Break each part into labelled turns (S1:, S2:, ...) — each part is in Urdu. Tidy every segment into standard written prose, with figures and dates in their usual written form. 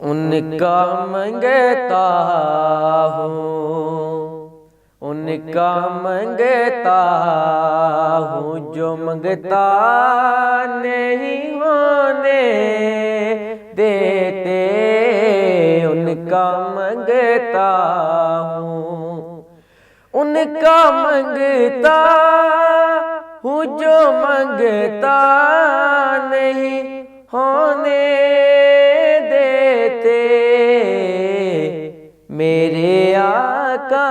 S1: ان کا منگتا ہوں، ان کا منگتا ہوں، جو منگتا نہیں ہونے دیتے، ان کا منگتا ہوں، ان کا منگتا ہوں، جو منگتا نہیں ہونے دیتے، میرے آقا،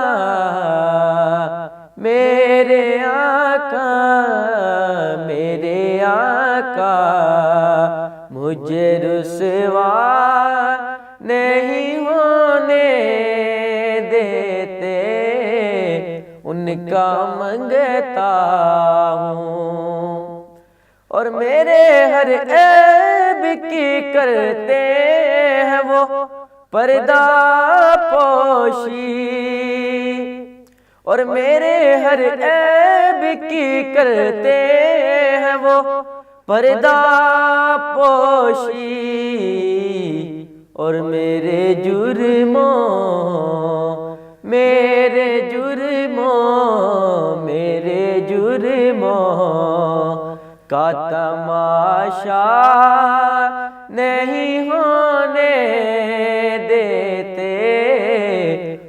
S1: میرے آقا، میرے آقا مجھے رسوا نہیں ہونے دیتے، ان کا منگتا ہوں، اور میرے ہر عیب کی کرتے ہیں وہ پردہ پوشی، اور میرے ہر عیب کی کرتے ہیں وہ پردہ پوشی، اور میرے جرموں، میرے جرموں، میرے جرموں کا تماشا نہیں ہونے دیتے،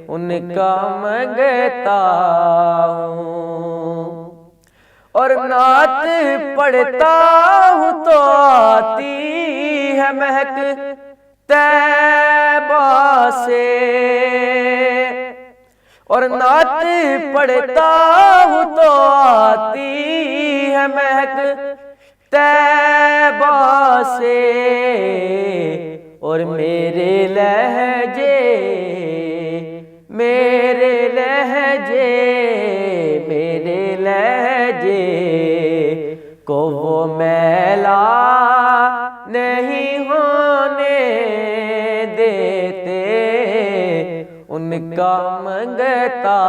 S1: ان کا منگتا ہوں، اور نعت پڑھتا ہوں تو آتی ہے مہک طیبہ سے، اور نعت پڑھتا ہوں تو آتی ہے مہک طیبہ سے، اور میرے لہجے، میرے لہجے، میرے لہجے کو وہ میلا نہیں ہونے دیتے، ان کا منگتا